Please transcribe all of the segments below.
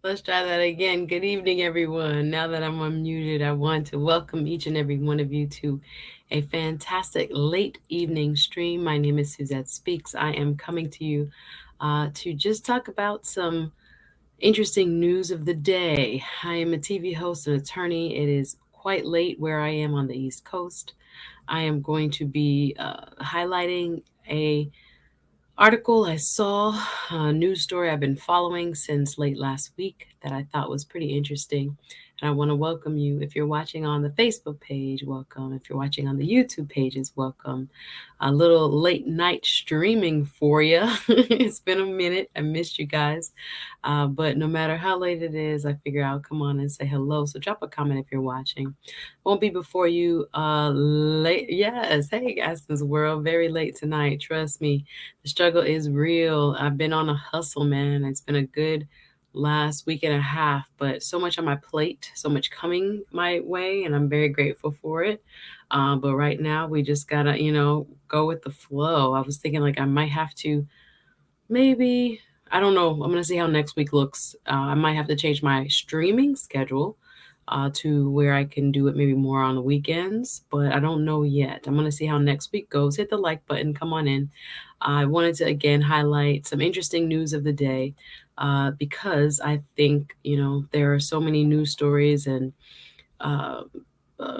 Let's try that again. Good evening, everyone. Now that I'm unmuted, I want to welcome each and every one of you to a fantastic late evening stream. My name is SuzetteSpeaks. I am coming to you to just talk about some interesting news of the day. I am a TV host and attorney. It is quite late where I am on the East Coast. I am going to be highlighting a article I saw, a news story I've been following since late last week that I thought was pretty interesting. And I want to welcome you. If you're watching on the Facebook page, welcome. If you're watching on the YouTube pages, welcome. A little late night streaming for you. It's been a minute. I missed you guys. But no matter how late it is, I figure I'll come on and say hello. So drop a comment if you're watching. Won't be before you late. Yes. Hey, Aspen's World. Very late tonight. Trust me. The struggle is real. I've been on a hustle, man. It's been a good last week and a half, but so much on my plate, so much coming my way, and I'm very grateful for it. But right now, we just gotta, go with the flow. I was thinking like I might have to maybe, I don't know. I'm gonna see how next week looks. I might have to change my streaming schedule to where I can do it maybe more on the weekends, but I don't know yet. I'm gonna see how next week goes. Hit the like button. Come on in. I wanted to again highlight some interesting news of the day because I think there are so many news stories and uh,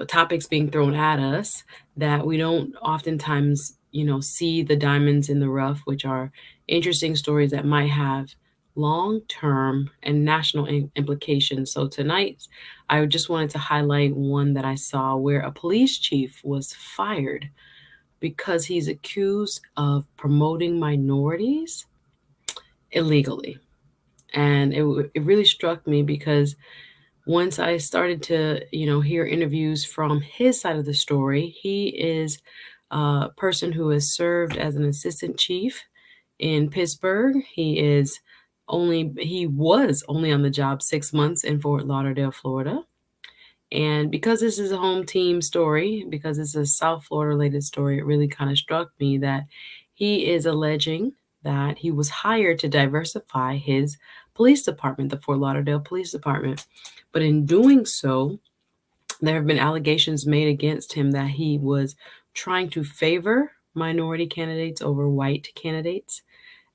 topics being thrown at us that we don't oftentimes see the diamonds in the rough, which are interesting stories that might have long-term and national implications. So tonight I just wanted to highlight one that I saw where a police chief was fired because he's accused of promoting minorities illegally. And it really struck me because once I started to, hear interviews from his side of the story, he is a person who has served as an assistant chief in Pittsburgh. He was only on the job 6 months in Fort Lauderdale, Florida. And because this is a home team story, because it's a South Florida related story, it really kind of struck me that he is alleging that he was hired to diversify his police department, the Fort Lauderdale Police Department. But in doing so, there have been allegations made against him that he was trying to favor minority candidates over white candidates,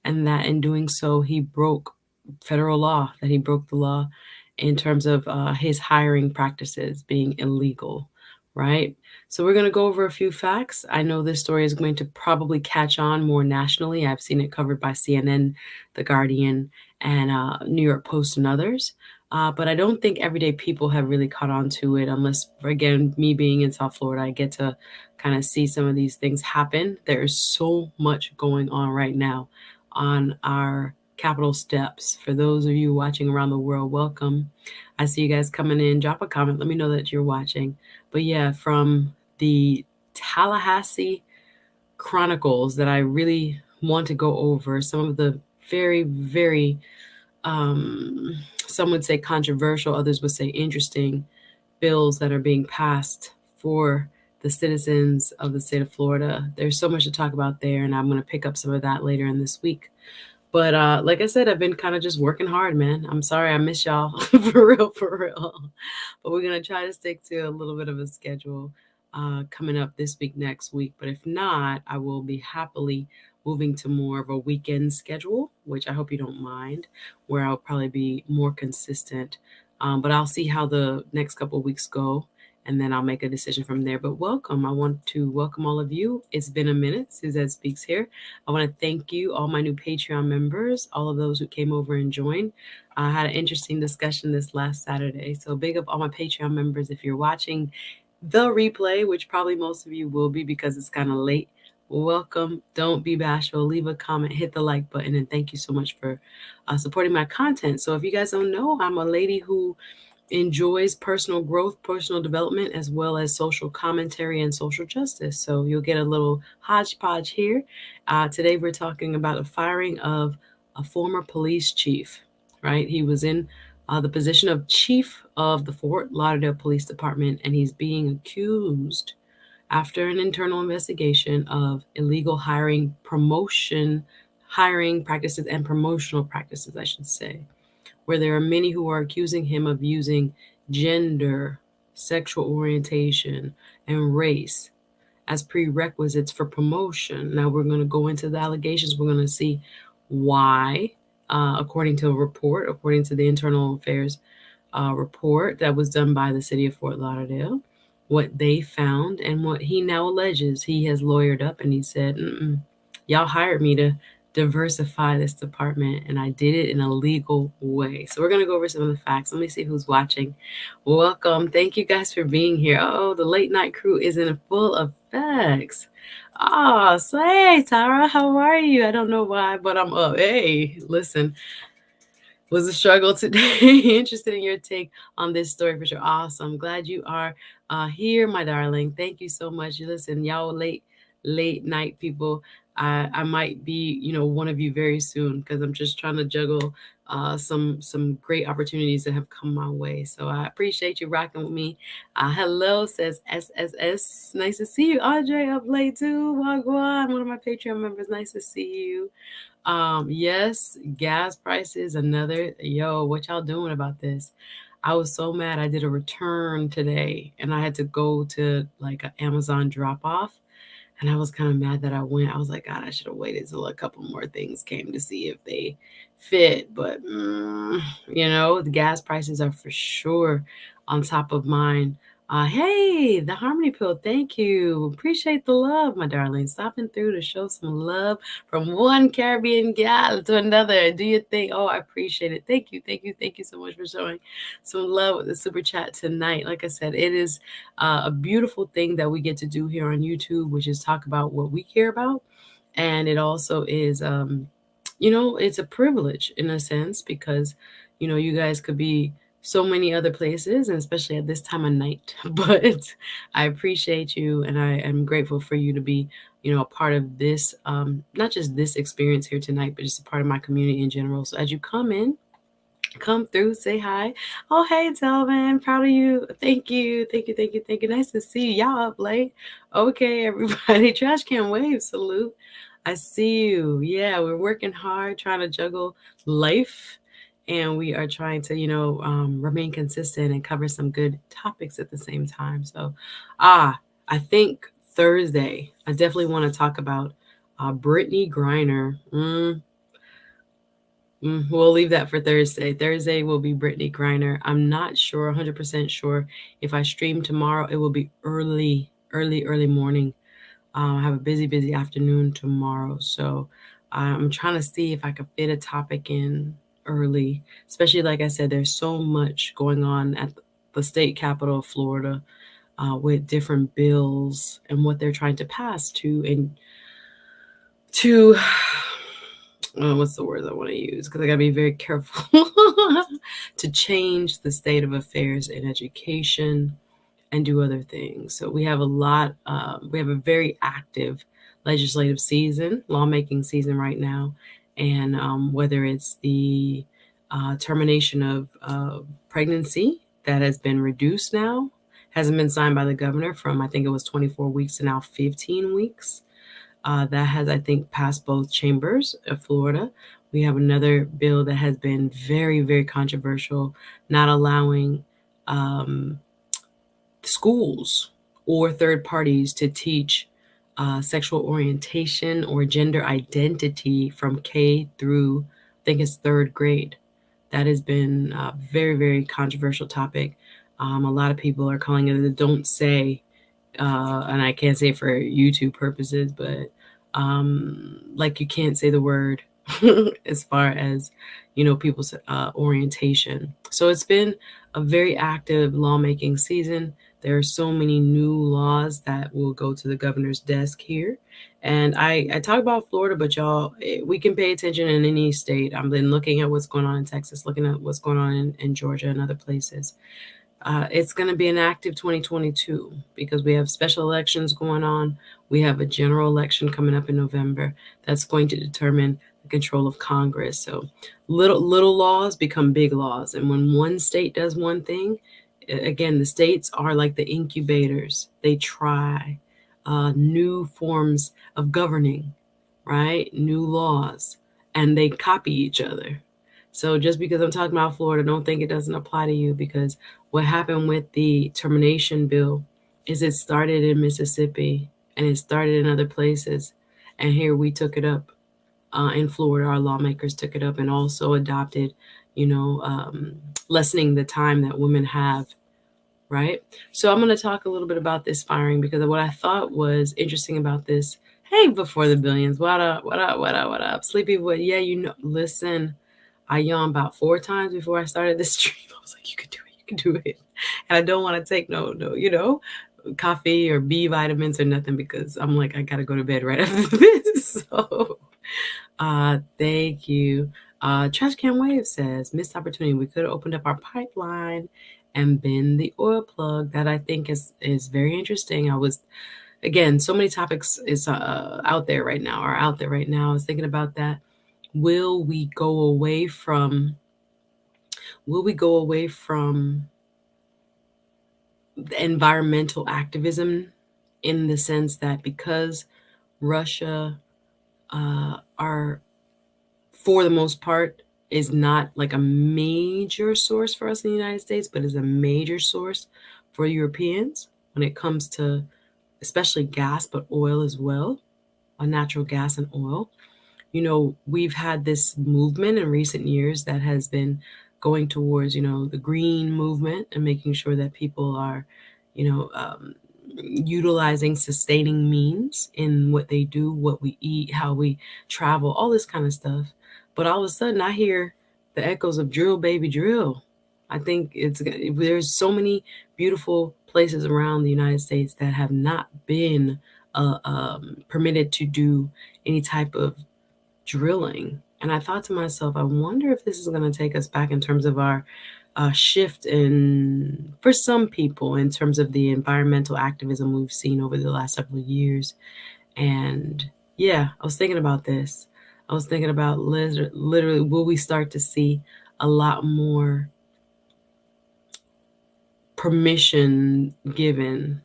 and that in doing so, he broke federal law, that he broke the law in terms of his hiring practices being illegal, right? So we're going to go over a few facts. I know this story is going to probably catch on more nationally. I've seen it covered by CNN, The Guardian, and New York Post, and others. But I don't think everyday people have really caught on to it unless, again, me being in South Florida, I get to kind of see some of these things happen. There is so much going on right now on our Capitol steps. For those of you watching around the world, welcome. I see you guys coming in. Drop a comment. Let me know that you're watching. But yeah, from the Tallahassee Chronicles that I really want to go over, some of the very, very, some would say controversial, others would say interesting bills that are being passed for the citizens of the state of Florida. There's so much to talk about there, and I'm going to pick up some of that later in this week. But like I said, I've been kind of just working hard, man. I'm sorry I miss y'all for real, for real. But we're gonna try to stick to a little bit of a schedule coming up this week, next week. But if not, I will be happily moving to more of a weekend schedule, which I hope you don't mind, where I'll probably be more consistent. But I'll see how the next couple of weeks go, and then I'll make a decision from there. But welcome. I want to welcome all of you. It's been a minute. Suzette Speaks here. I want to thank you, all my new Patreon members, all of those who came over and joined. I had an interesting discussion this last Saturday. So big up all my Patreon members. If you're watching the replay, which probably most of you will be because it's kind of late, welcome. Don't be bashful. Leave a comment, hit the like button, and thank you so much for supporting my content. So if you guys don't know, I'm a lady who enjoys personal growth, personal development, as well as social commentary and social justice. So you'll get a little hodgepodge here. Today we're talking about the firing of a former police chief, right? He was in the position of chief of the Fort Lauderdale Police Department, and he's being accused after an internal investigation of illegal hiring practices and promotional practices, I should say, where there are many who are accusing him of using gender, sexual orientation, and race as prerequisites for promotion. Now we're going to go into the allegations. We're going to see why, according to a report, according to the Internal Affairs report that was done by the city of Fort Lauderdale, what they found and what he now alleges. He has lawyered up and he said, y'all hired me to diversify this department and I did it in a legal way. So we're going to go over some of the facts. Let me see who's watching. Welcome. Thank you guys for being here. Oh, the late night crew is in full effects. Oh, so hey, Tara, how are you? I don't know why, but I'm up. Hey, listen, was a struggle today. Interested in your take on this story for sure. Awesome. Glad you are here, my darling. Thank you so much. Listen, y'all late night people. I might be, one of you very soon because I'm just trying to juggle some great opportunities that have come my way. So I appreciate you rocking with me. Hello, says SSS. Nice to see you. Andre up late too. Wagwan, one of my Patreon members. Nice to see you. Yes, gas prices, another. Yo, what y'all doing about this? I was so mad. I did a return today and I had to go to like an Amazon drop off. And I was kind of mad that I went. I was like, God, I should have waited till a couple more things came to see if they fit. But, the gas prices are for sure on top of mine. Hey, the Harmony Pill, thank you. Appreciate the love, my darling. Stopping through to show some love from one Caribbean gal to another. Do you think? Oh, I appreciate it. Thank you so much for showing some love with the super chat tonight. Like I said, it is a beautiful thing that we get to do here on YouTube, which is talk about what we care about. And it also is, it's a privilege in a sense because, you guys could be so many other places, and especially at this time of night. But I appreciate you, and I am grateful for you to be, a part of this, not just this experience here tonight, but just a part of my community in general. So as you come through, say hi. Oh, hey, Delvin, proud of you. Thank you. Nice to see you. Y'all up late. Okay, everybody. Trash can wave, salute. I see you. Yeah, we're working hard, trying to juggle life. And we are trying to, remain consistent and cover some good topics at the same time. So, I think Thursday, I definitely want to talk about Brittany Griner. We'll leave that for Thursday. Thursday will be Brittany Griner. I'm not sure, 100% sure. If I stream tomorrow, it will be early morning. I have a busy afternoon tomorrow. So I'm trying to see if I could fit a topic in early, especially like I said, there's so much going on at the state capital of Florida with different bills and what they're trying to pass to what's the word I want to use? Because I got to be very careful to change the state of affairs in education and do other things. So we have we have a very active legislative season, lawmaking season right now. And whether it's the termination of pregnancy that has been reduced now, hasn't been signed by the governor from, I think it was 24 weeks to now 15 weeks. That has, I think, passed both chambers of Florida. We have another bill that has been very, very controversial, not allowing schools or third parties to teach sexual orientation or gender identity from K through, I think it's third grade. That has been a very, very controversial topic. A lot of people are calling it a don't say, and I can't say for YouTube purposes, but like you can't say the word as far as, people's orientation. So it's been a very active lawmaking season. There are so many new laws that will go to the governor's desk here. And I talk about Florida, but y'all, we can pay attention in any state. I've been looking at what's going on in Texas, looking at what's going on in Georgia and other places. It's going to be an active 2022 because we have special elections going on. We have a general election coming up in November that's going to determine the control of Congress. So little laws become big laws. And when one state does one thing, again, the states are like the incubators. They try new forms of governing, right? New laws, and they copy each other. So just because I'm talking about Florida, don't think it doesn't apply to you, because what happened with the termination bill is it started in Mississippi and it started in other places. And here we took it up in Florida. Our lawmakers took it up and also adopted, you know, lessening the time that women have, right? So I'm going to talk a little bit about this firing, because what I thought was interesting about this. Hey, before the billions, what up, what up, what up, what up? Sleepy boy, yeah, listen, I yawned about 4 times before I started this stream. I was like, you can do it, you can do it. And I don't want to take no, coffee or B vitamins or nothing, because I'm like, I got to go to bed right after this. So thank you. Trash Can Wave says, missed opportunity. We could have opened up our pipeline and been the oil plug. That I think is very interesting. Again, so many topics is out there right now. I was thinking about that. Will we go away from environmental activism, in the sense that because Russia are, for the most part, is not like a major source for us in the United States, but is a major source for Europeans when it comes to especially gas, but oil as well, natural gas and oil. We've had this movement in recent years that has been going towards, the green movement, and making sure that people are, utilizing sustaining means in what they do, what we eat, how we travel, all this kind of stuff. But all of a sudden I hear the echoes of drill, baby, drill. I think there's so many beautiful places around the United States that have not been permitted to do any type of drilling. And I thought to myself, I wonder if this is going to take us back in terms of our shift for some people, in terms of the environmental activism we've seen over the last several years. And yeah, I was thinking about this. I was thinking about literally, will we start to see a lot more permission given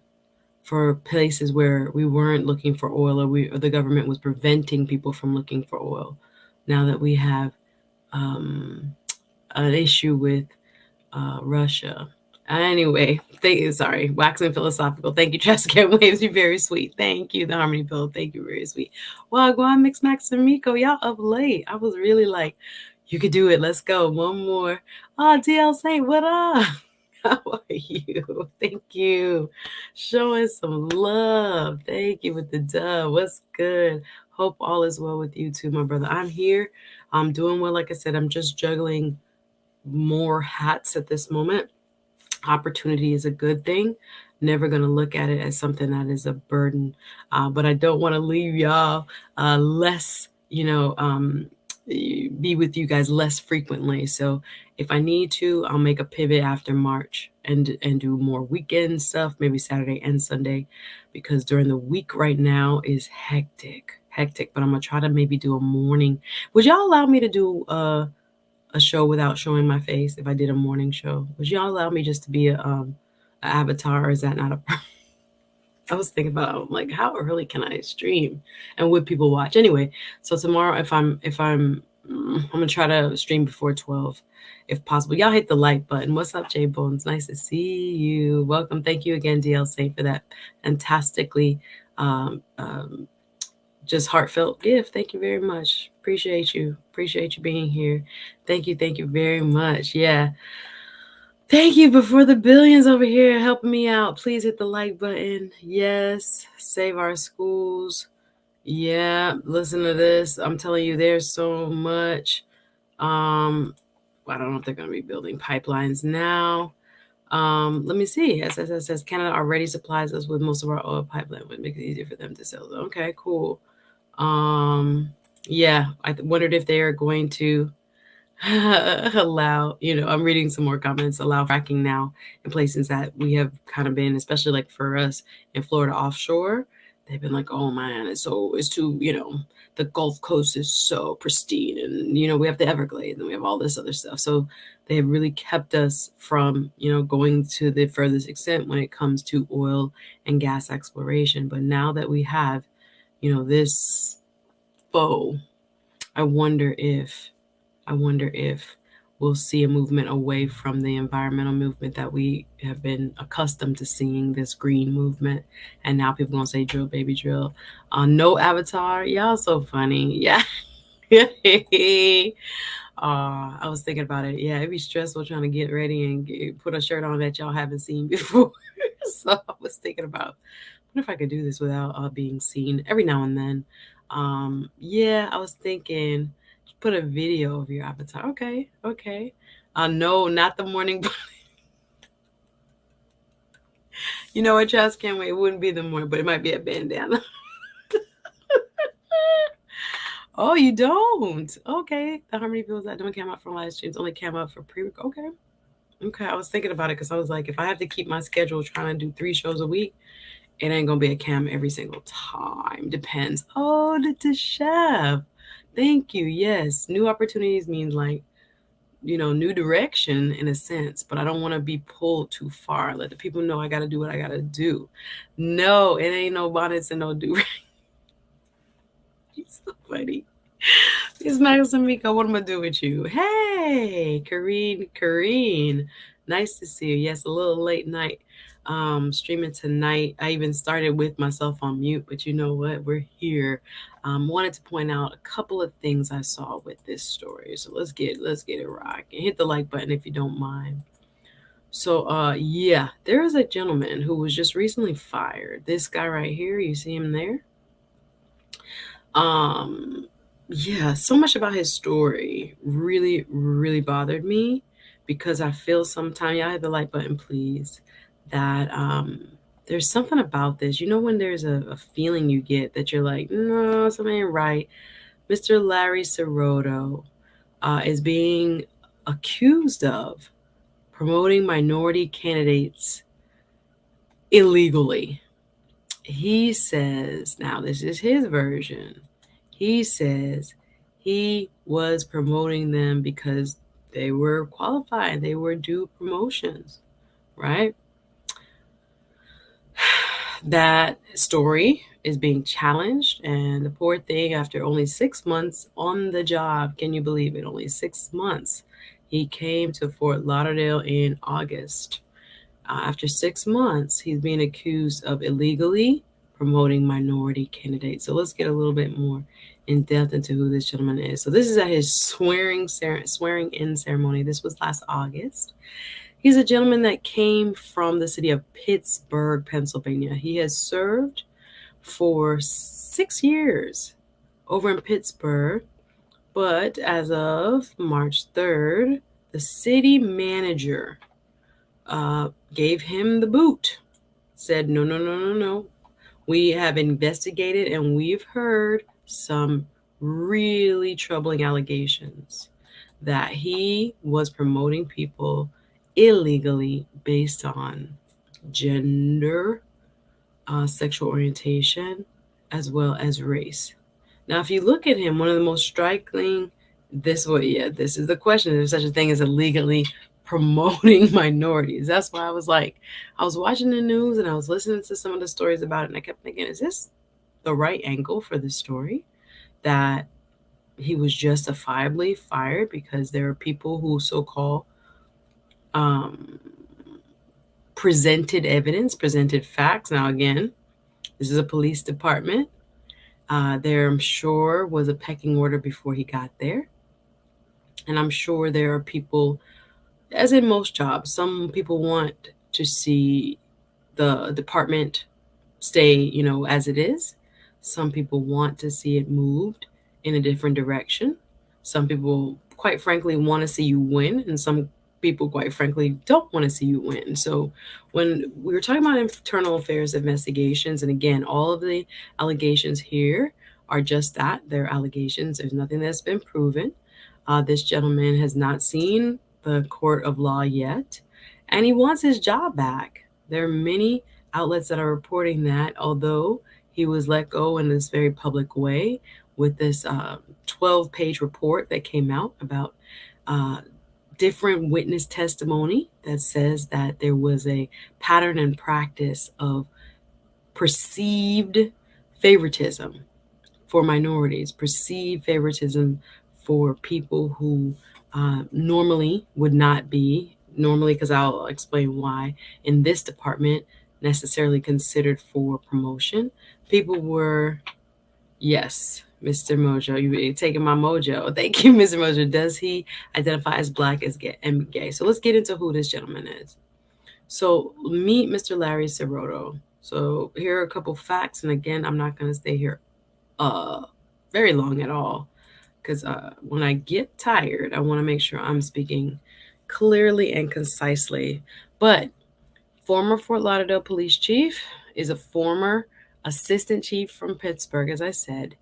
for places where we weren't looking for oil, or the government was preventing people from looking for oil, now that we have an issue with Russia. Anyway, sorry, waxing philosophical. Thank you, Jessica Waves. You're very sweet. Thank you, the Harmony Pill. Thank you, very sweet. Well, go on, Mix Max and Miko. Y'all up late. I was really like, you could do it. Let's go. One more. Oh, DL Saint, what up? How are you? Thank you. Showing some love. Thank you with the dub. What's good? Hope all is well with you too, my brother. I'm here. I'm doing well. Like I said, I'm just juggling more hats at this moment. Opportunity is a good thing. Never going to look at it as something that is a burden. But I don't want to leave y'all less, be with you guys less frequently. So if I need to, I'll make a pivot after March and do more weekend stuff, maybe Saturday and Sunday, because during the week right now is hectic. But I'm going to try to maybe do a morning. Would y'all allow me to do a show without showing my face? If I did a morning show, would y'all allow me just to be a avatar, or is that not a I was thinking about, like, how early can I stream and would people watch? Anyway, so tomorrow, if I'm gonna try to stream before 12 if possible. Y'all hit the like button. What's up, J Bones? Nice to see you. Welcome. Thank you again, DL Saint, for that fantastically just heartfelt gift. Thank you very much. Appreciate you being here. Thank you very much. Yeah, thank you before the billions over here helping me out. Please hit the like button. Yes, save our schools. Yeah, listen to this. I'm telling you, there's so much. I don't know if they're going to be building pipelines now. Let me see. It says Canada already supplies us with most of our oil pipeline, would make it easier for them to sell. Okay, cool. Yeah, I wondered if they are going to allow, I'm reading some more comments, allow fracking now in places that we have kind of been, especially like for us in Florida offshore. They've been like, oh man, it's too, the Gulf Coast is so pristine, and we have the Everglades and we have all this other stuff. So they have really kept us from, going to the furthest extent when it comes to oil and gas exploration. But now that we have, this foe, I wonder if I wonder if we'll see a movement away from the environmental movement that we have been accustomed to seeing, this green movement. And now people gonna say drill, baby, drill. No avatar. Y'all so funny. Yeah. I was thinking about it. Yeah, it'd be stressful trying to get ready and put a shirt on that y'all haven't seen before. So I was thinking about, what if I could do this without being seen every now and then? Yeah, I was thinking, put a video of your avatar. Okay, okay. No, not the morning. You know what, Charles? Can't wait. It wouldn't be the morning, but it might be a bandana. Oh, you don't? Okay. The Harmony Bills that don't come out from live streams only came out for pre. Okay. Okay. I was thinking about it because I was like, if I have to keep my schedule trying to do 3 shows a week, it ain't gonna be a cam every single time. Depends. Oh, the chef. Thank you. Yes. New opportunities means like, new direction in a sense, but I don't want to be pulled too far. Let the people know I got to do what I got to do. No, it ain't no bonnets and no do. You're so funny. It's Max and Mika. What am I do with you? Hey, Kareen. Nice to see you. Yes, a little late night streaming tonight. I even started with myself on mute, but you know what? We're here. Wanted to point out a couple of things I saw with this story. So let's get it rocking. Hit the like button if you don't mind. So yeah, there is a gentleman who was just recently fired. This guy right here, you see him there? Um, yeah, so much about his story really, really bothered me because I feel sometimes, y'all hit the like button, please, that there's something about this. You know, when there's a feeling you get that you're like, no, something ain't right. Mr. Larry Scirotto is being accused of promoting minority candidates illegally. He says, now this is his version. He says he was promoting them because they were qualified, they were due promotions, right? That story is being challenged, and the poor thing, after only 6 months on the job, can you believe it? Only 6 months. He came to Fort Lauderdale in August. After 6 months, he's being accused of illegally promoting minority candidates. So let's get a little bit more in depth into who this gentleman is. So this is at his swearing in ceremony. This was last August. He's a gentleman that came from the city of Pittsburgh, Pennsylvania. He has served for 6 years over in Pittsburgh, but as of March 3rd, the city manager gave him the boot, said, no. We have investigated and we've heard some really troubling allegations that he was promoting people illegally based on gender, sexual orientation, as well as race. Now, if you look at him, one of the most striking, this is the question. There's such a thing as illegally promoting minorities. That's why I was like, I was watching the news and I was listening to some of the stories about it, and I kept thinking, is this the right angle for the story? That he was justifiably fired because there are people who so-called presented evidence, presented facts. Now, again, this is a police department. There, I'm sure, was a pecking order before he got there. And I'm sure there are people, as in most jobs, some people want to see the department stay, as it is. Some people want to see it moved in a different direction. Some people, quite frankly, want to see you win, and some people, quite frankly, don't want to see you win. So when we were talking about internal affairs investigations, and again, all of the allegations here are just that, they're allegations. There's nothing that's been proven. This gentleman has not seen the court of law yet, and he wants his job back. There are many outlets that are reporting that, although he was let go in this very public way with this 12-page report that came out about different witness testimony that says that there was a pattern and practice of perceived favoritism for minorities, perceived favoritism for people who normally would not be, because I'll explain why, in this department necessarily considered for promotion. People were, yes, Mr. Mojo, you taking my mojo. Thank you, Mr. Mojo. Does he identify as black, as gay, and gay? So let's get into who this gentleman is. So meet Mr. Larry Scirotto. So here are a couple facts, and again, I'm not going to stay here uh very long at all, because when I get tired, I want to make sure I'm speaking clearly and concisely. But former Fort Lauderdale police chief, is a former assistant chief from Pittsburgh, as I said.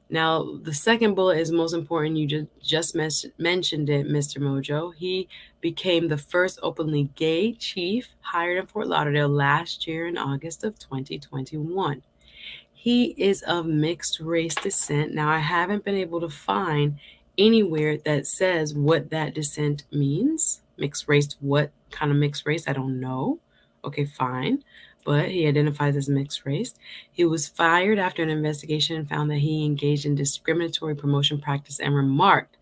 Now, the second bullet is most important. You just mentioned it, Mr. Mojo. He became the first openly gay chief hired in Fort Lauderdale last year in August of 2021. He is of mixed race descent. Now, I haven't been able to find anywhere that says what that descent means. Mixed race, what kind of mixed race? I don't know. Okay, fine. But he identifies as mixed race. He was fired after an investigation and found that he engaged in discriminatory promotion practice and remarked.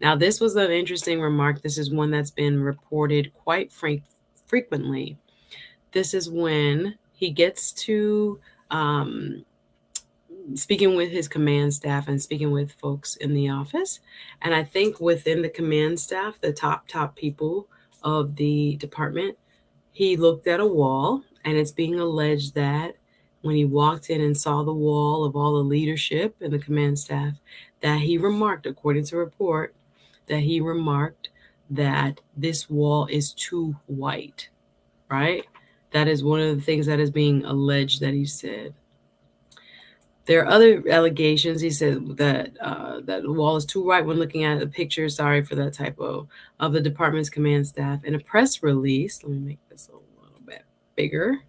Now, this was an interesting remark. This is one that's been reported quite frequently. This is when he gets to speaking with his command staff and speaking with folks in the office. And I think within the command staff, the top people of the department, he looked at a wall, and it's being alleged that when he walked in and saw the wall of all the leadership and the command staff, that he remarked, according to report, that he remarked that this wall is too white, right? That is one of the things that is being alleged that he said. There are other allegations. He said that that the wall is too white when looking at the picture. Sorry for that typo, of the department's command staff. In a press release, let me make this a little bit bigger.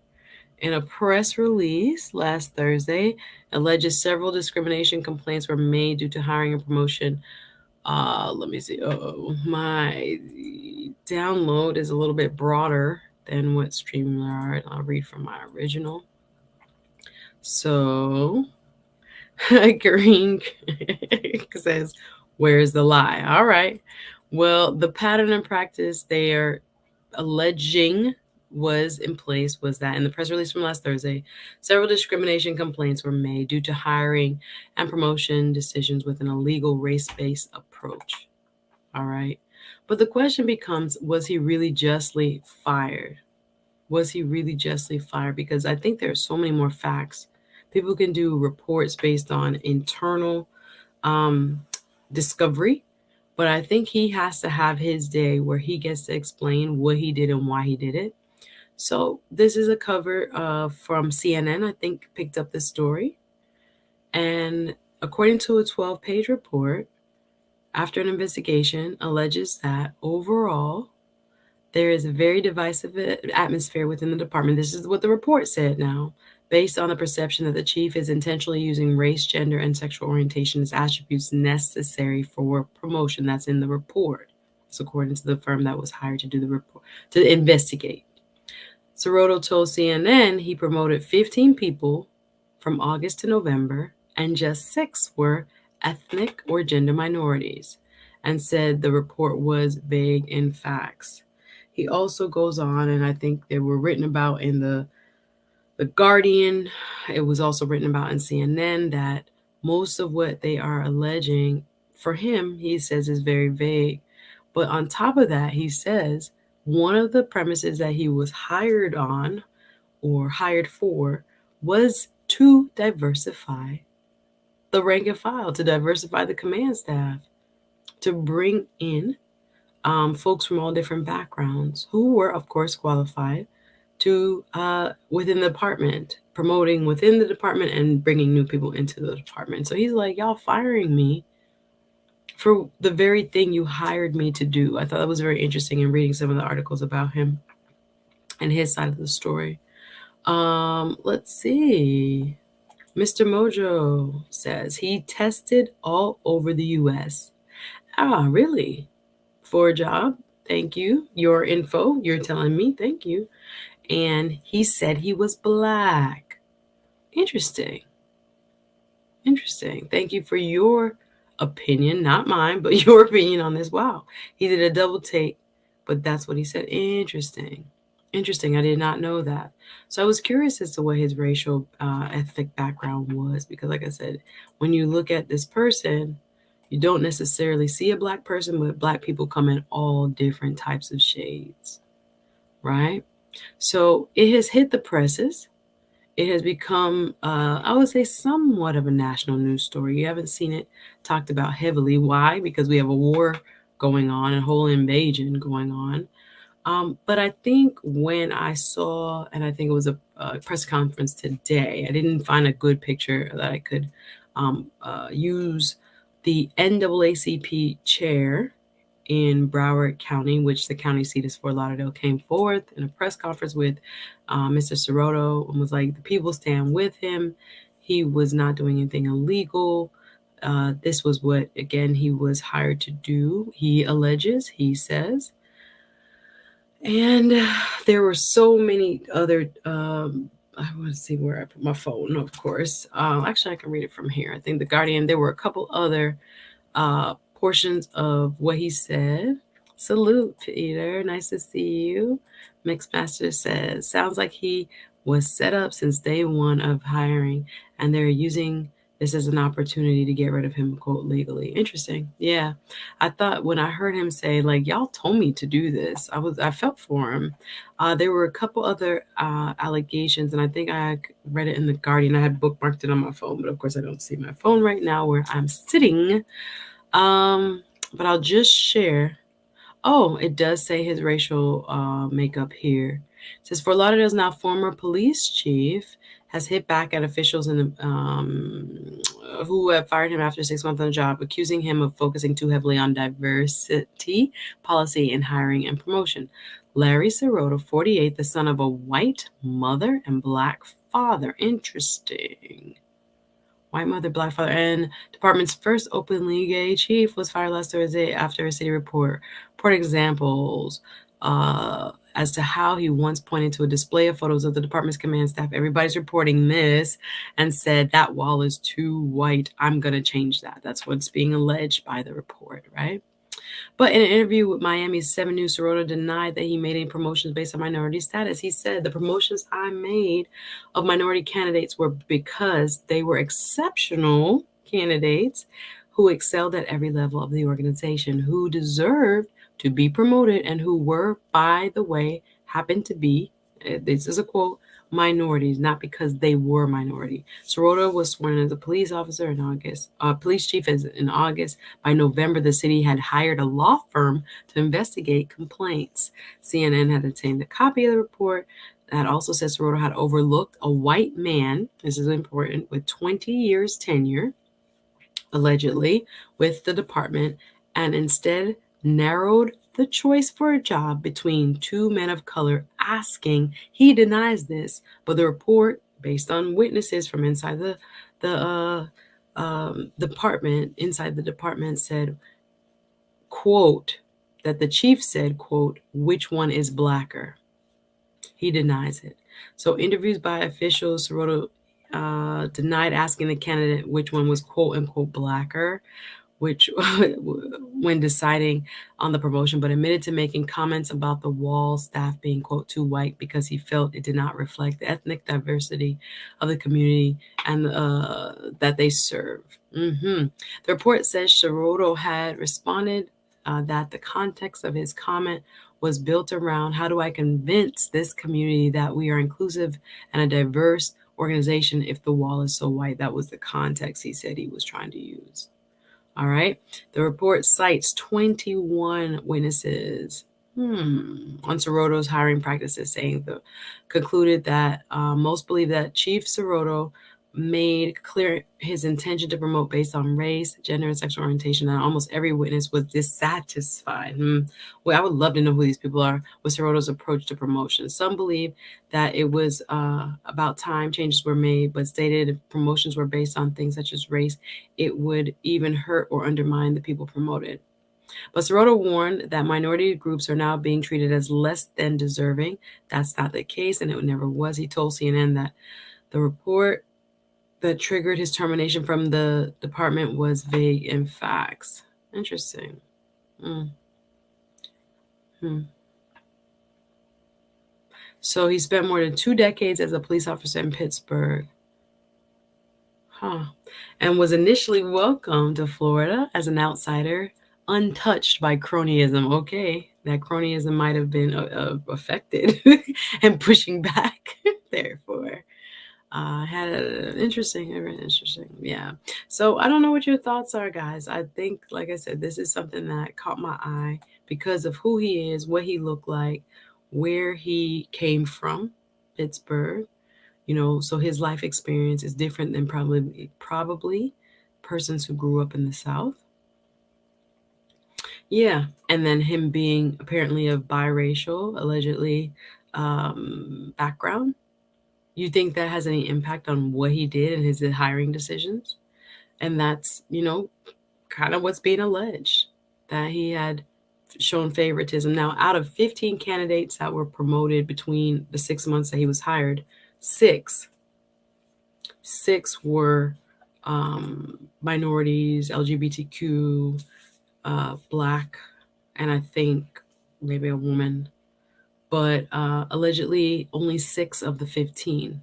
In a press release last Thursday, alleges several discrimination complaints were made due to hiring and promotion. Let me see. Oh, my download is a little bit broader than what StreamYard. I'll read from my original. So Green says, where's the lie? All right. Well, the pattern and practice they are alleging was in place was that in the press release from last Thursday, several discrimination complaints were made due to hiring and promotion decisions with an illegal race-based approach. All right. But the question becomes, was he really justly fired? Was he really justly fired? Because I think there are so many more facts. People can do reports based on internal discovery, but I think he has to have his day where he gets to explain what he did and why he did it. So this is a cover from CNN, I think, picked up this story. And according to a 12-page report, after an investigation, alleges that overall, there is a very divisive atmosphere within the department. This is what the report said now. Based on the perception that the chief is intentionally using race, gender, and sexual orientation as attributes necessary for promotion. That's in the report. It's according to the firm that was hired to do the report, to investigate. Scirotto told CNN he promoted 15 people from August to November, and just 6 were ethnic or gender minorities, and said the report was vague in facts. He also goes on, and I think they were written about in the Guardian. It was also written about in CNN that most of what they are alleging for him, he says, is very vague. But on top of that, he says one of the premises that he was hired on or hired for was to diversify the rank and file, to diversify the command staff, to bring in folks from all different backgrounds who were, of course, qualified to within the department, promoting within the department and bringing new people into the department. So he's like, y'all firing me for the very thing you hired me to do. I thought that was very interesting in reading some of the articles about him and his side of the story. Let's see. Mr. Mojo says he tested all over the U.S. Ah, really? For a job? Thank you. Your info, you're telling me. Thank you. And he said he was Black. Interesting. Interesting. Thank you for your opinion, not mine, but your opinion on this. Wow. He did a double take, but that's what he said. Interesting. Interesting. I did not know that. So I was curious as to what his racial ethnic background was, because, like I said, when you look at this person, you don't necessarily see a black person, but black people come in all different types of shades, right? So it has hit the presses. It has become, I would say, somewhat of a national news story. You haven't seen it talked about heavily. Why? Because we have a war going on, a whole invasion going on. But I think when I saw, and I think it was a press conference today, I didn't find a good picture that I could use. The NAACP chair in Broward County, which the county seat is Fort Lauderdale, came forth in a press conference with Mr. Scirotto and was like, the people stand with him. He was not doing anything illegal. This was what, again, he was hired to do. He alleges, he says. And there were so many other, I want to see where I put my phone, of course. Actually, I can read it from here. I think The Guardian, there were a couple other portions of what he said. Salute, Peter. Nice to see you. Mixmaster says, sounds like he was set up since day one of hiring, and they're using this as an opportunity to get rid of him, quote, legally. Interesting. Yeah. I thought when I heard him say, like, y'all told me to do this, I felt for him. There were a couple other allegations, and I think I read it in The Guardian. I had bookmarked it on my phone, but of course I don't see my phone right now where I'm sitting. But I'll just share. Oh, it does say his racial makeup here. It says Fort Lauderdale's now former police chief has hit back at officials who have fired him after 6 months on the job, accusing him of focusing too heavily on diversity policy in hiring and promotion. Larry Scirotto, 48, the son of a white mother and black father. Interesting. White mother, black father, and department's first openly gay chief was fired last Thursday after a city report examples as to how he once pointed to a display of photos of the department's command staff. Everybody's reporting this and said that wall is too white. I'm going to change that. That's what's being alleged by the report, right? But in an interview with Miami's 7 News, Scirotto denied that he made any promotions based on minority status. He said, the promotions I made of minority candidates were because they were exceptional candidates who excelled at every level of the organization, who deserved to be promoted, and who were, by the way, happened to be, this is a quote, minorities, not because they were minority. Scirotto was sworn as a police officer in August, police chief in August. By November, the city had hired a law firm to investigate complaints. CNN had obtained a copy of the report that also says Scirotto had overlooked a white man, this is important, with 20 years tenure, allegedly, with the department, and instead narrowed the choice for a job between 2 men of color, asking. He denies this, but the report, based on witnesses from inside the department, said, quote, that the chief said, quote, which one is blacker? He denies it. So interviews by officials, Scirotto denied asking the candidate which one was, quote unquote, blacker, which when deciding on the promotion, but admitted to making comments about the wall staff being, quote, too white because he felt it did not reflect the ethnic diversity of the community and that they serve. The report says Scirotto had responded that the context of his comment was built around, how do I convince this community that we are inclusive and a diverse organization if the wall is so white? That was the context he said he was trying to use. All right. The report cites 21 witnesses on Scirotto's hiring practices, saying concluded that most believe that Chief Scirotto made clear his intention to promote based on race, gender, and sexual orientation, and almost every witness was dissatisfied. Well, I would love to know who these people are with Scirotto's approach to promotion. Some believe that it was about time changes were made, but stated if promotions were based on things such as race, it would even hurt or undermine the people promoted. But Scirotto warned that minority groups are now being treated as less than deserving. That's not the case, and it never was. He told CNN that the report that triggered his termination from the department was vague in facts. Interesting. Mm. Hmm. So he spent more than 2 decades as a police officer in Pittsburgh. Huh. And was initially welcomed to Florida as an outsider, untouched by cronyism. Okay, that cronyism might have been affected and pushing back, therefore. Had an interesting, yeah. So I don't know what your thoughts are, guys. I think, like I said, this is something that caught my eye because of who he is, what he looked like, where he came from, Pittsburgh. So his life experience is different than probably persons who grew up in the South. Yeah, and then him being apparently of biracial, allegedly, background. You think that has any impact on what he did and his hiring decisions? And that's, kind of what's being alleged, that he had shown favoritism. Now, out of 15 candidates that were promoted between the 6 months that he was hired, six were minorities, LGBTQ, Black, and I think maybe a woman. But allegedly, only 6 of the 15.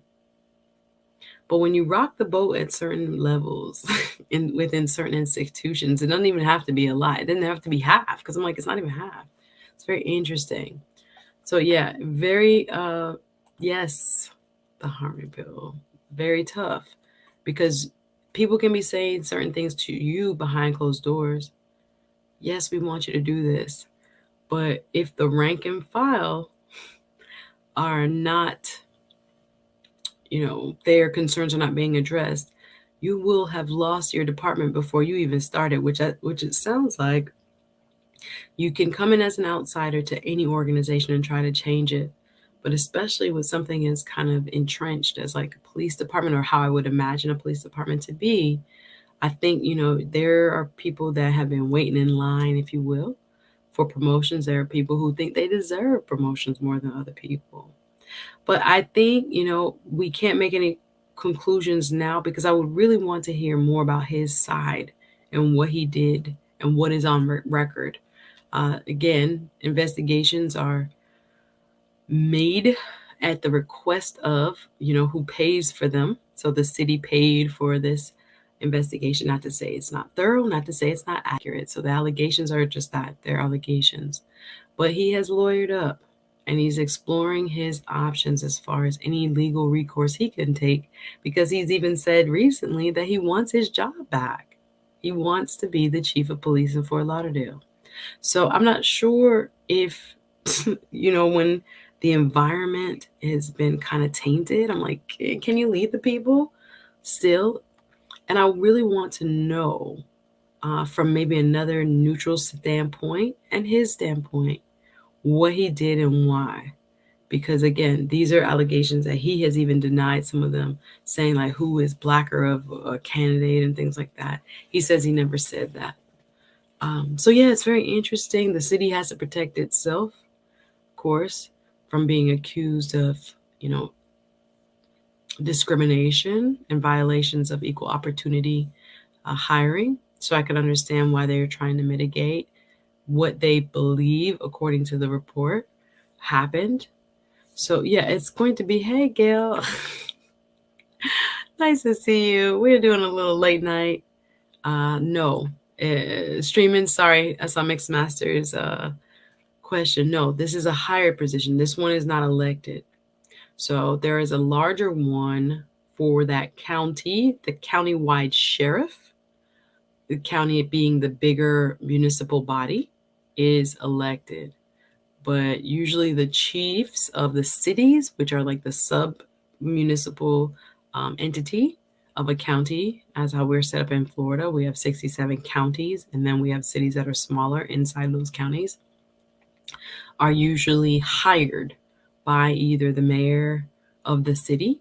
But when you rock the boat at certain levels within certain institutions, it doesn't even have to be a lot. It didn't have to be half, because I'm like, it's not even half. It's very interesting. So yeah, very yes, the Harmony Bill, very tough, because people can be saying certain things to you behind closed doors. Yes, we want you to do this, but if the rank and file are not, their concerns are not being addressed, you will have lost your department before you even started, which it sounds like you can come in as an outsider to any organization and try to change it. But especially with something as kind of entrenched as like a police department, or how I would imagine a police department to be, I think, there are people that have been waiting in line, if you will, for promotions. There are people who think they deserve promotions more than other people. But I think, we can't make any conclusions now, because I would really want to hear more about his side and what he did and what is on record. Again, investigations are made at the request of, who pays for them. So the city paid for this investigation. Not to say it's not thorough, not to say it's not accurate. So the allegations are just that, they're allegations. But he has lawyered up, and he's exploring his options as far as any legal recourse he can take, because he's even said recently that he wants his job back. He wants to be the chief of police in Fort Lauderdale. So I'm not sure if, when the environment has been kind of tainted, I'm like, can you lead the people still? And I really want to know from maybe another neutral standpoint and his standpoint, what he did and why. Because again, these are allegations that he has even denied some of them, saying like who is blacker of a candidate and things like that. He says he never said that. So yeah, it's very interesting. The city has to protect itself, of course, from being accused of, discrimination and violations of equal opportunity hiring. So I can understand why they're trying to mitigate what they believe, according to the report, happened. So yeah, it's going to be, hey Gail, nice to see you. We're doing a little late night. No, streaming. Sorry, I saw Mixed Masters question. No, this is a higher position. This one is not elected. So there is a larger one for that county, the county-wide sheriff. The county being the bigger municipal body is elected. But usually the chiefs of the cities, which are like the sub-municipal entity of a county, as how we're set up in Florida, we have 67 counties, and then we have cities that are smaller inside those counties, are usually hired by either the mayor of the city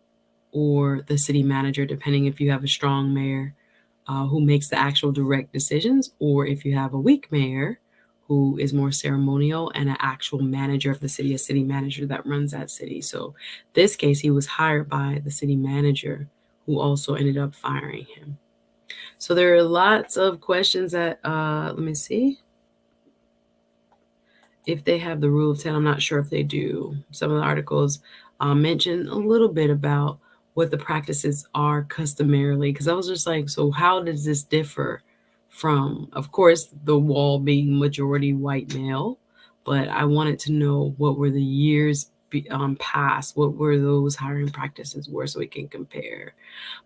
or the city manager, depending if you have a strong mayor who makes the actual direct decisions, or if you have a weak mayor who is more ceremonial and an actual manager of the city, a city manager that runs that city. So this case, he was hired by the city manager, who also ended up firing him. So there are lots of questions that, let me see if they have the rule of 10. I'm not sure if they do. Some of the articles mention a little bit about what the practices are customarily, because I was just like, so how does this differ from, of course, the wall being majority white male, but I wanted to know what were the years past, what were those hiring practices were, so we can compare.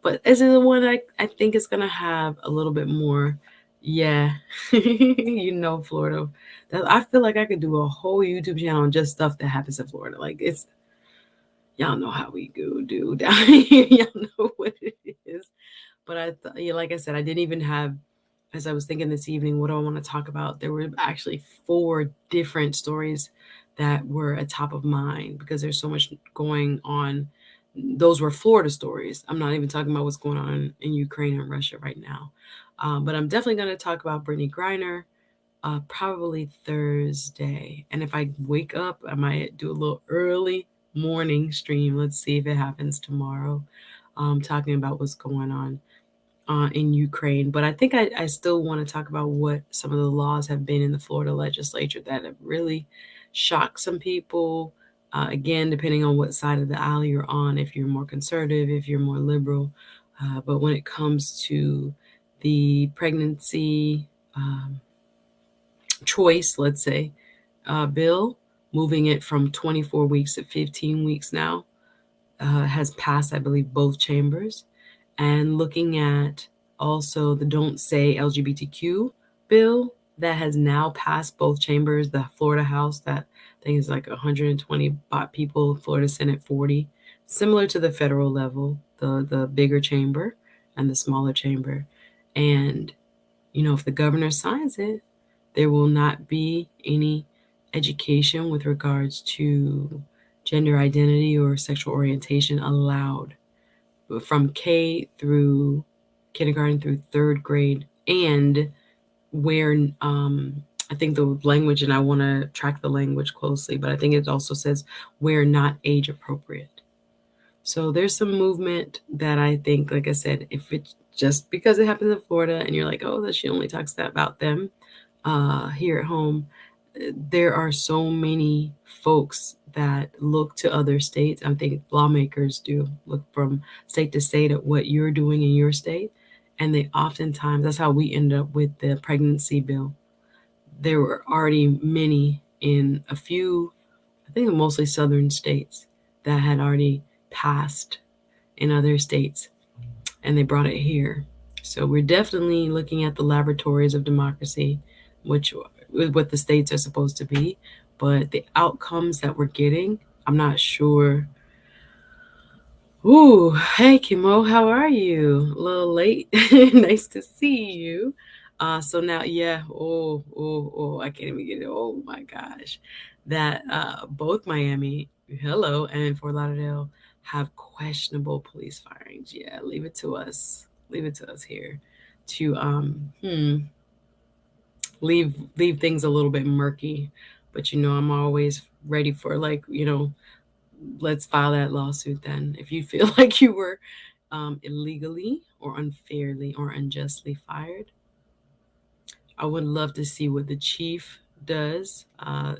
But this is the one I think is going to have a little bit more, yeah, Florida. I feel like I could do a whole YouTube channel on just stuff that happens in Florida. Like, it's, y'all know how we do down here. Y'all know what it is. But like I said, I didn't even have, as I was thinking this evening, what do I want to talk about? There were actually 4 different stories that were at top of mind because there's so much going on. Those were Florida stories. I'm not even talking about what's going on in Ukraine and Russia right now. But I'm definitely going to talk about Brittany Griner, probably Thursday. And if I wake up, I might do a little early morning stream. Let's see if it happens tomorrow. Talking about what's going on in Ukraine. But I think I still want to talk about what some of the laws have been in the Florida legislature that have really shocked some people. Again, depending on what side of the aisle you're on, if you're more conservative, if you're more liberal. But when it comes to the pregnancy choice, let's say, bill, moving it from 24 weeks to 15 weeks now, has passed, I believe, both chambers. And looking at also the Don't Say LGBTQ bill that has now passed both chambers, the Florida House, that thing is like 120 people, Florida Senate 40, similar to the federal level, the bigger chamber and the smaller chamber. And, if the governor signs it, there will not be any education with regards to gender identity or sexual orientation allowed from K through kindergarten through 3rd grade, and where I think the language, and I want to track the language closely, but I think it also says where not age appropriate. So there's some movement that I think, like I said, if it's just because it happens in Florida and you're like, oh, that she only talks about them here at home, there are so many folks that look to other states. I think lawmakers do look from state to state at what you're doing in your state. And they oftentimes, that's how we end up with the pregnancy bill. There were already many in a few, I think mostly southern states, that had already passed in other states, and they brought it here. So we're definitely looking at the laboratories of democracy, which what the states are supposed to be, but the outcomes that we're getting, I'm not sure. Ooh, hey Kimo, how are you? A little late. Nice to see you. So now, yeah, I can't even get it. Oh my gosh. That both Miami, hello, and Fort Lauderdale have questionable police firings. Yeah, leave it to us. Leave it to us here to leave things a little bit murky. But I'm always ready for, like, let's file that lawsuit then. If you feel like you were illegally or unfairly or unjustly fired, I would love to see what the chief does,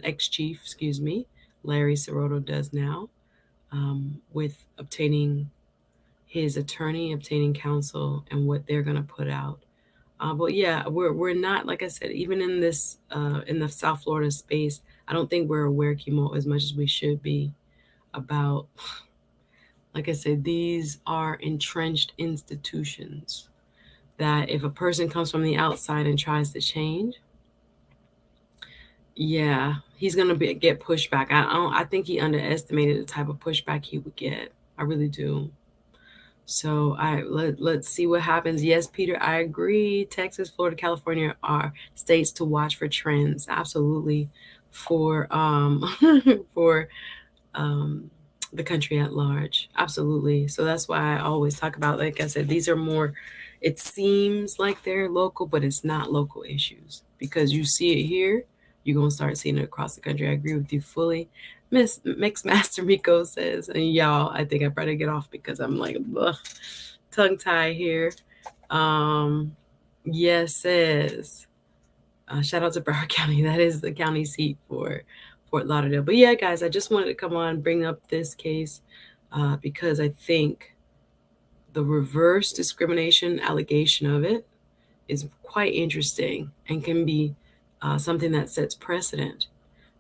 ex-chief, excuse me, Larry Scirotto does now, with obtaining his attorney, obtaining counsel, and what they're going to put out. But yeah, we're not, like I said, even in this in the South Florida space, I don't think we're aware, Kimo, as much as we should be about, like I said, these are entrenched institutions that if a person comes from the outside and tries to change, yeah, he's gonna get pushback. I think he underestimated the type of pushback he would get. I really do. So let's see what happens. Yes, Peter, I agree. Texas, Florida, California are states to watch for trends. Absolutely, for for the country at large. Absolutely. So that's why I always talk about, like I said, these are more. It seems like they're local, but it's not local issues because you see it here. You're gonna start seeing it across the country. I agree with you fully. Mix Master Miko says, and y'all, I think I better get off because I'm like, ugh, tongue tie here. Um, yes, says shout out to Broward County. That is the county seat for Fort Lauderdale. But yeah, guys, I just wanted to come on and bring up this case because I think the reverse discrimination allegation of it is quite interesting and can be something that sets precedent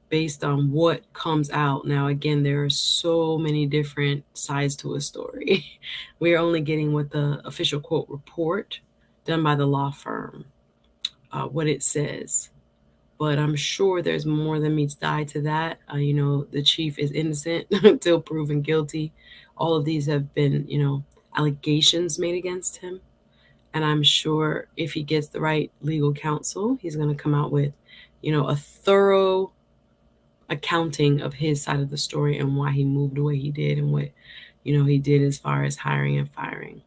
based on what comes out. Now, again, there are so many different sides to a story. We are only getting what the official quote report done by the law firm, what it says. But I'm sure there's more than meets the eye to that. The chief is innocent until proven guilty. All of these have been, allegations made against him. And I'm sure if he gets the right legal counsel, he's going to come out with, a thorough accounting of his side of the story and why he moved the way he did and what, he did as far as hiring and firing.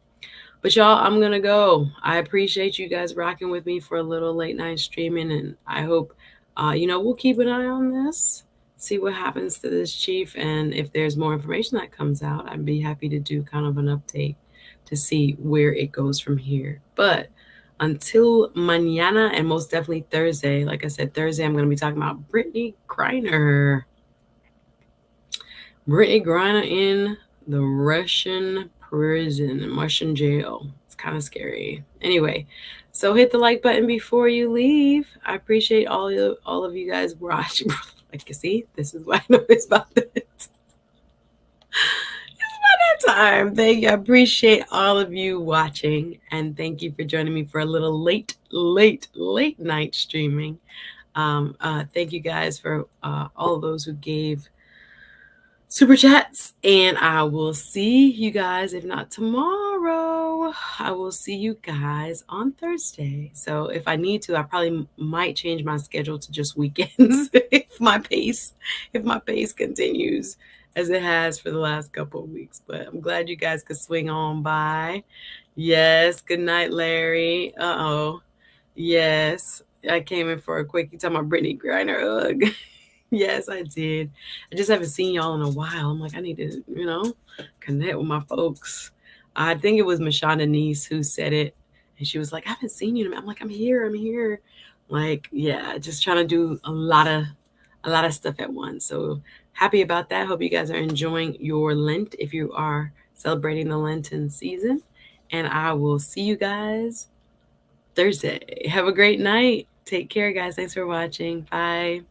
But y'all, I'm going to go. I appreciate you guys rocking with me for a little late night streaming. And I hope, we'll keep an eye on this, see what happens to this chief. And if there's more information that comes out, I'd be happy to do kind of an update to see where it goes from here. But until mañana and most definitely Thursday, like I said, Thursday, I'm going to be talking about Brittany Griner. Brittany Griner in the Russian prison, Russian jail. It's kind of scary. Anyway, so hit the like button before you leave. I appreciate all of you guys watching. Like you see, this is why I know it's about this. It's about that time. Thank you. I appreciate all of you watching, and thank you for joining me for a little late night streaming. Thank you guys for all of those who gave super chats, and I will see you guys, if not tomorrow, I will see you guys on Thursday. So if I need to, I probably might change my schedule to just weekends if my pace continues as it has for the last couple of weeks. But I'm glad you guys could swing on by. Yes, good night, Larry. Yes, I came in for a quick. You talking about Brittany Griner? Ugh. Yes, I did. I just haven't seen y'all in a while. I'm like, I need to, connect with my folks. I think it was Mashonda Niece who said it. And she was like, I haven't seen you. I'm like, I'm here. Like, yeah, just trying to do a lot of stuff at once. So happy about that. Hope you guys are enjoying your Lent if you are celebrating the Lenten season. And I will see you guys Thursday. Have a great night. Take care, guys. Thanks for watching. Bye.